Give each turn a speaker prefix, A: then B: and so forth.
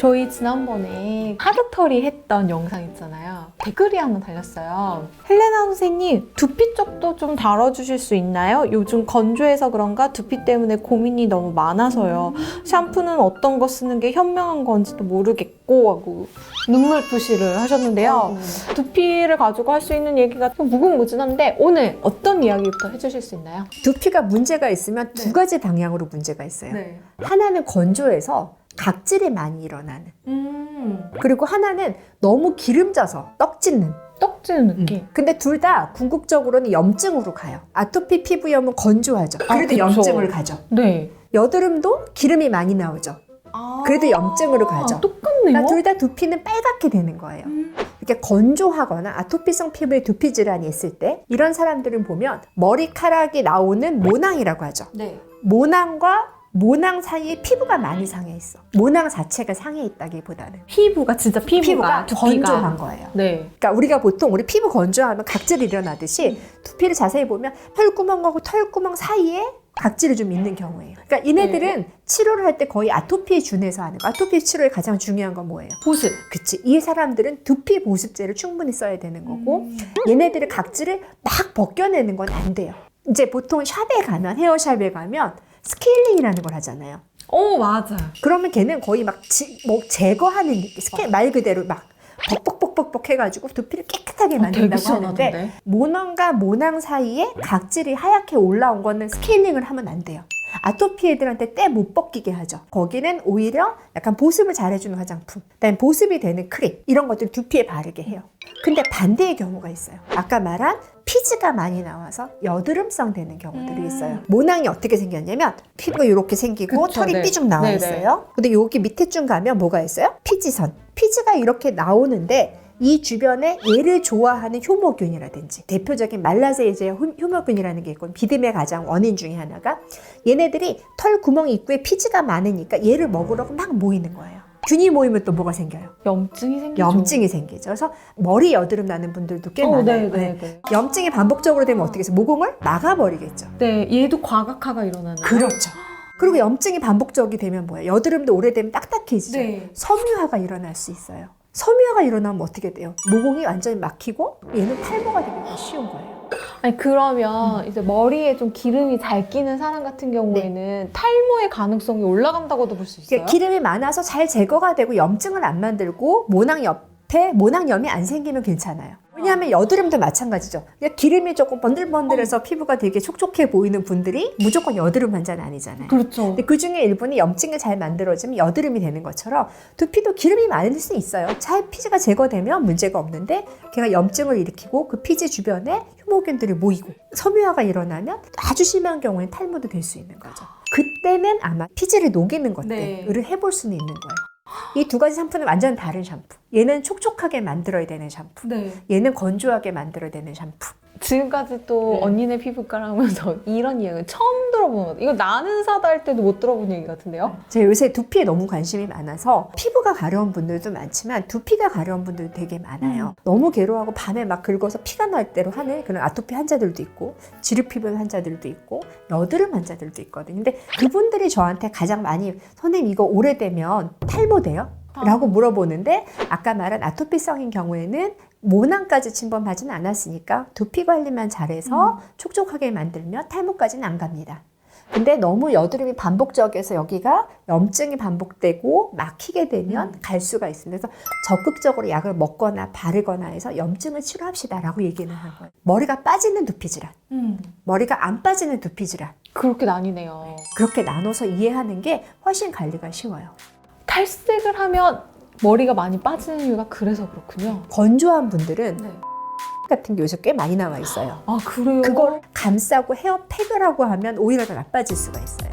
A: 저희 지난번에 하드털이 했던 영상 있잖아요. 댓글이 하나 달렸어요. 헬레나 선생님, 두피 쪽도 좀 다뤄주실 수 있나요? 요즘 건조해서 그런가 두피 때문에 고민이 너무 많아서요. 샴푸는 어떤 거 쓰는 게 현명한 건지도 모르겠고 하고 눈물 표시를 하셨는데요. 두피를 가지고 할 수 있는 얘기가 좀 무궁무진한데 오늘 어떤 이야기부터 해주실 수 있나요?
B: 두피가 문제가 있으면
A: 네.
B: 두 가지 방향으로 문제가 있어요.
A: 네.
B: 하나는 건조해서 각질이 많이 일어나는, 그리고 하나는 너무 기름져서 떡짓는.
A: 떡지는 느낌.
B: 근데 둘 다 궁극적으로는 염증으로 가요. 아토피 피부염은 건조하죠. 그래도
A: 그쵸.
B: 염증을 가죠.
A: 네.
B: 여드름도 기름이 많이 나오죠. 그래도 염증으으로 가죠.
A: 똑같네요.
B: 그러니까 둘 다 두피는 빨갛게 되는 거예요. 이렇게 건조하거나 아토피성 피부에 두피 질환이 있을 때 이런 사람들을 보면 머리카락이 나오는 모낭이라고 하죠.
A: 네.
B: 모낭과 모낭 사이에 피부가 많이 상해 있어. 모낭 자체가 상해 있다기보다는
A: 피부가 진짜 피부가 두피가
B: 건조한 거예요.
A: 네.
B: 그러니까 우리가 보통 우리 피부 건조하면 각질이 일어나듯이 두피를 자세히 보면 털구멍하고 털구멍 사이에 각질이 좀 있는 경우예요. 그러니까 이네들은 치료를 할 때 거의 아토피에 준해서 하는 거. 아토피 치료에 가장 중요한 건 뭐예요?
A: 보습.
B: 그치. 이 사람들은 두피 보습제를 충분히 써야 되는 거고 얘네들의 각질을 막 벗겨내는 건 안 돼요. 이제 보통 샵에 가면 헤어샵에 가면 스케일링이라는 걸 하잖아요.
A: 오, 맞아.
B: 그러면 걔는 거의 막 뭐 제거하는 느낌. 말 그대로 막 벅벅벅벅벅 해가지고 두피를 깨끗하게 만든다고 하는데 모낭과 모낭 사이에 각질이 하얗게 올라온 거는 스케일링을 하면 안 돼요. 아토피 애들한테 때 못 벗기게 하죠. 거기는 오히려 약간 보습을 잘해주는 화장품, 그다음에 보습이 되는 크림 이런 것들을 두피에 바르게 해요. 근데 반대의 경우가 있어요. 아까 말한 피지가 많이 나와서 여드름성 되는 경우들이 있어요. 모낭이 어떻게 생겼냐면 피부가 이렇게 생기고
A: 그쵸,
B: 털이
A: 네.
B: 삐죽 나와
A: 네네.
B: 있어요. 근데 여기 밑에 쭉 가면 뭐가 있어요? 피지선. 피지가 이렇게 나오는데 이 주변에 얘를 좋아하는 효모균이라든지 대표적인 말라세이제 효모균이라는 게 있고 비듬의 가장 원인 중에 하나가 얘네들이 털 구멍 입구에 피지가 많으니까 얘를 먹으려고 막 모이는 거예요. 균이 모이면 또 뭐가 생겨요?
A: 염증이 생기죠.
B: 염증이 생기죠. 그래서 머리 여드름 나는 분들도 꽤 많아요.
A: 네.
B: 염증이 반복적으로 되면 어떻게 해서 모공을 막아버리겠죠.
A: 네, 얘도 과각화가 일어나는.
B: 그렇죠. 그리고 염증이 반복적이 되면 뭐예요? 여드름도 오래되면 딱딱해지죠.
A: 네.
B: 섬유화가 일어날 수 있어요. 섬유화가 일어나면 어떻게 돼요? 모공이 완전히 막히고 얘는 탈모가 되기가 쉬운 거예요.
A: 아니 그러면 이제 머리에 좀 기름이 잘 끼는 사람 같은 경우에는 탈모의 가능성이 올라간다고도 볼 수 있어요?
B: 그러니까 기름이 많아서 잘 제거가 되고 염증을 안 만들고 모낭 옆에 모낭염이 안 생기면 괜찮아요. 왜냐하면 여드름도 마찬가지죠. 그러니까 기름이 조금 번들번들해서 피부가 되게 촉촉해 보이는 분들이 무조건 여드름 환자는 아니잖아요.
A: 그렇죠.
B: 근데 그 중에 일부는 염증이 잘 만들어지면 여드름이 되는 것처럼 두피도 기름이 많을 수 있어요. 잘 피지가 제거되면 문제가 없는데 걔가 염증을 일으키고 그 피지 주변에 효모균들이 모이고 섬유화가 일어나면 아주 심한 경우에는 탈모도 될 수 있는 거죠. 그때는 아마 피지를 녹이는 것들을 해볼 수는 있는 거예요. 이 두 가지 샴푸는 완전 다른 샴푸. 얘는 촉촉하게 만들어야 되는 샴푸.
A: 네.
B: 얘는 건조하게 만들어야 되는 샴푸.
A: 지금까지 또 언니네 피부과를 하면서 이런 이야기 처음 들어보는 것 같아요. 이거 나는 사다 할 때도 못 들어본 얘기 같은데요?
B: 제가 요새 두피에 너무 관심이 많아서 피부가 가려운 분들도 많지만 두피가 가려운 분들도 되게 많아요. 너무 괴로워하고 밤에 막 긁어서 피가 날 대로 하는 그런 아토피 환자들도 있고 지루피부 환자들도 있고 여드름 환자들도 있거든요. 근데 그분들이 저한테 가장 많이 선생님 이거 오래되면 탈모돼요? 라고 물어보는데 아까 말한 아토피성인 경우에는 모낭까지 침범하지는 않았으니까 두피 관리만 잘해서 촉촉하게 만들면 탈모까지는 안 갑니다. 근데 너무 여드름이 반복적이어서 여기가 염증이 반복되고 막히게 되면 갈 수가 있습니다. 그래서 적극적으로 약을 먹거나 바르거나 해서 염증을 치료합시다 라고 얘기는 한 거예요. 머리가 빠지는 두피 질환, 머리가 안 빠지는 두피 질환,
A: 그렇게 나뉘네요.
B: 그렇게 나눠서 이해하는 게 훨씬 관리가 쉬워요.
A: 탈색을 하면 머리가 많이 빠지는 이유가 그래서 그렇군요.
B: 건조한 분들은
A: 네.
B: 같은 게 요새 꽤 많이 나와 있어요.
A: 아, 그래요?
B: 그걸 감싸고 헤어팩을 하고 하면 오히려 더 나빠질 수가 있어요.